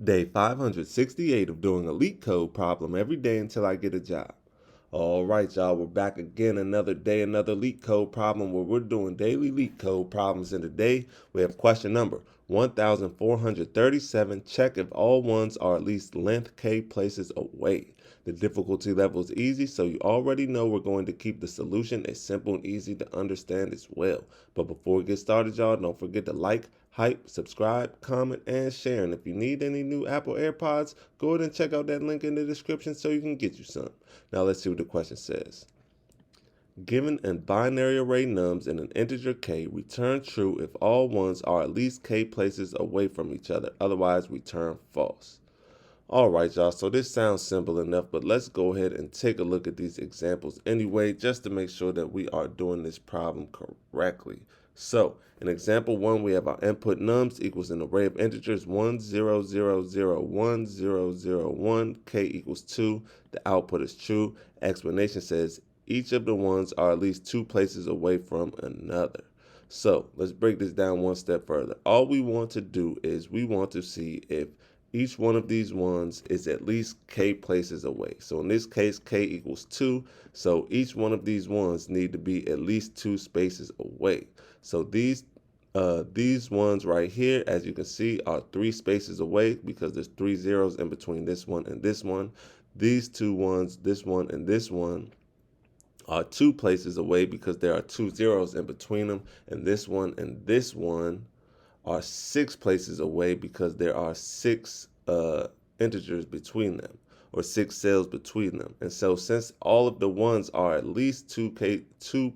Day 568 of doing a LeetCode problem every day until I get a job. All right, y'all, we're back again another day, another LeetCode problem where we're doing daily LeetCode problems. And today we have question number 1437. Check if all ones are at least length k places away. The difficulty level is easy, so you already know we're going to keep the solution as simple and easy to understand as well. But before we get started, y'all, don't forget to like, hype, subscribe, comment, and share. And if you need any new Apple AirPods, go ahead and check out that link in the description so you can get you some. Now let's see what the question says. Given a binary array nums and an integer k, return true if all ones are at least k places away from each other. Otherwise, return false. All right, y'all, so this sounds simple enough, but let's go ahead and take a look at these examples anyway, just to make sure that we are doing this problem correctly. So, in example 1, we have our input nums equals an array of integers 1, 0, 0, 0, 1, 0, 0, 1, k equals 2. The output is true. Explanation says each of the ones are at least 2 places away from another. So, let's break this down one step further. All we want to do is we want to see if each one of these ones is at least k places away. So in this case, k equals 2. So each one of these ones need to be at least 2 spaces away. So these ones right here, as you can see, are 3 spaces away because there's 3 zeros in between this one and this one. These two ones, this one and this one, are 2 places away because there are 2 zeros in between them. And this one are 6 places away because there are 6 integers between them, or 6 cells between them. And so since all of the ones are at least 2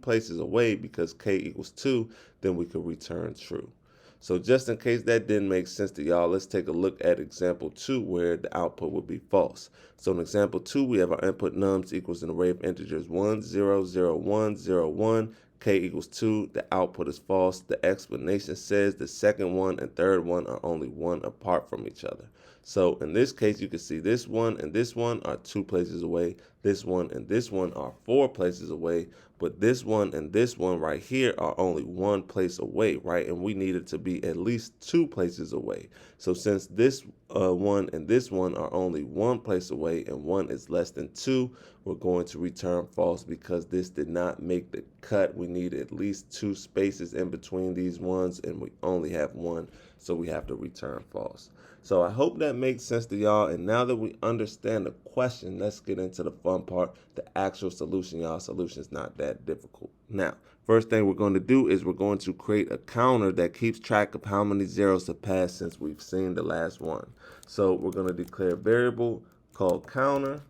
places away because k equals 2, then we could return true. So just in case that didn't make sense to y'all, let's take a look at example 2 where the output would be false. So in example 2, we have our input nums equals an array of integers 1, 0, 0, 1, 0, 1, k equals 2. The output is false. The explanation says the second one and third one are only 1 apart from each other. So in this case, you can see this one and this one are 2 places away. This one and this one are 4 places away. But this one and this one right here are only 1 place away, right? And we need it to be at least 2 places away. So since this one and this one are only 1 place away and 1 is less than 2, we're going to return false because this did not make the cut. We need at least 2 spaces in between these ones and we only have 1, so we have to return false. So I hope that makes sense to y'all. And now that we understand the question, let's get into the fun part, the actual solution. Y'all, solution is not that difficult. Now, first thing we're going to do is we're going to create a counter that keeps track of how many zeros have passed since we've seen the last one. So we're going to declare a variable called counter,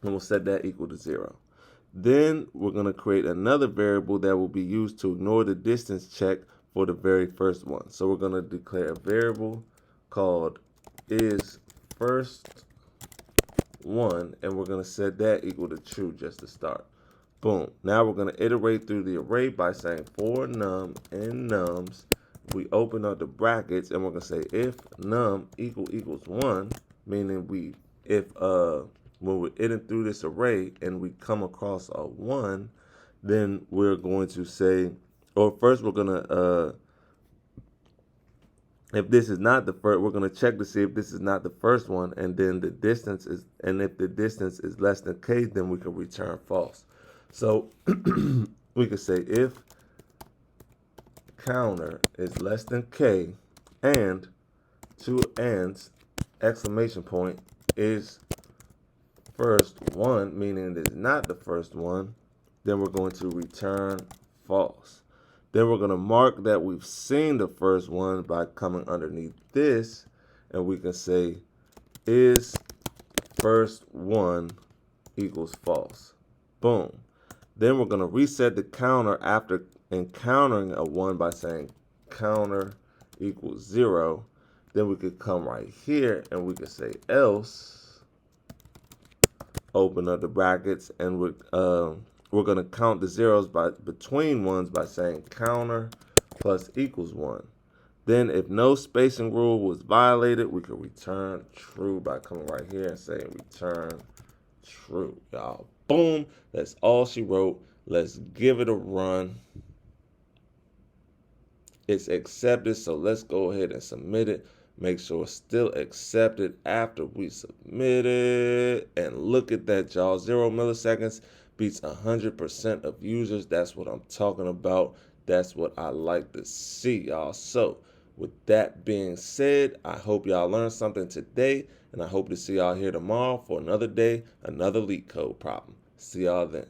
and we'll set that equal to 0. Then we're going to create another variable that will be used to ignore the distance check for the very first one. So we're going to declare a variable called is first one, and we're going to set that equal to true just to start. Boom. Now we're going to iterate through the array by saying for num and nums. We open up the brackets and we're going to say if num equals 1, meaning when we're iterating through this array and we come across a 1, then we're going to say, or first we're going to if this is not the first, we're going to check to see if this is not the first one, and then the distance is, and if the distance is less than k, then we can return false. So we could say if counter is less than k and 2 ands exclamation point is first one, meaning it is not the first one, then we're going to return false. Then we're going to mark that we've seen the first one by coming underneath this, and we can say is first one equals false. Boom. Then we're going to reset the counter after encountering a 1 by saying counter equals 0. Then we could come right here and we could say else, open up the brackets, and we're going to count the zeros between ones by saying counter plus equals 1. Then if no spacing rule was violated, we could return true by coming right here and saying return true. Y'all, boom, that's all she wrote. Let's give it a run. It's accepted, so let's go ahead and submit it. Make sure it's still accepted after we submit it. And look at that, y'all. 0 milliseconds beats 100% of users. That's what I'm talking about. That's what I like to see, y'all. So with that being said, I hope y'all learned something today, and I hope to see y'all here tomorrow for another day, another LeetCode problem. See y'all then.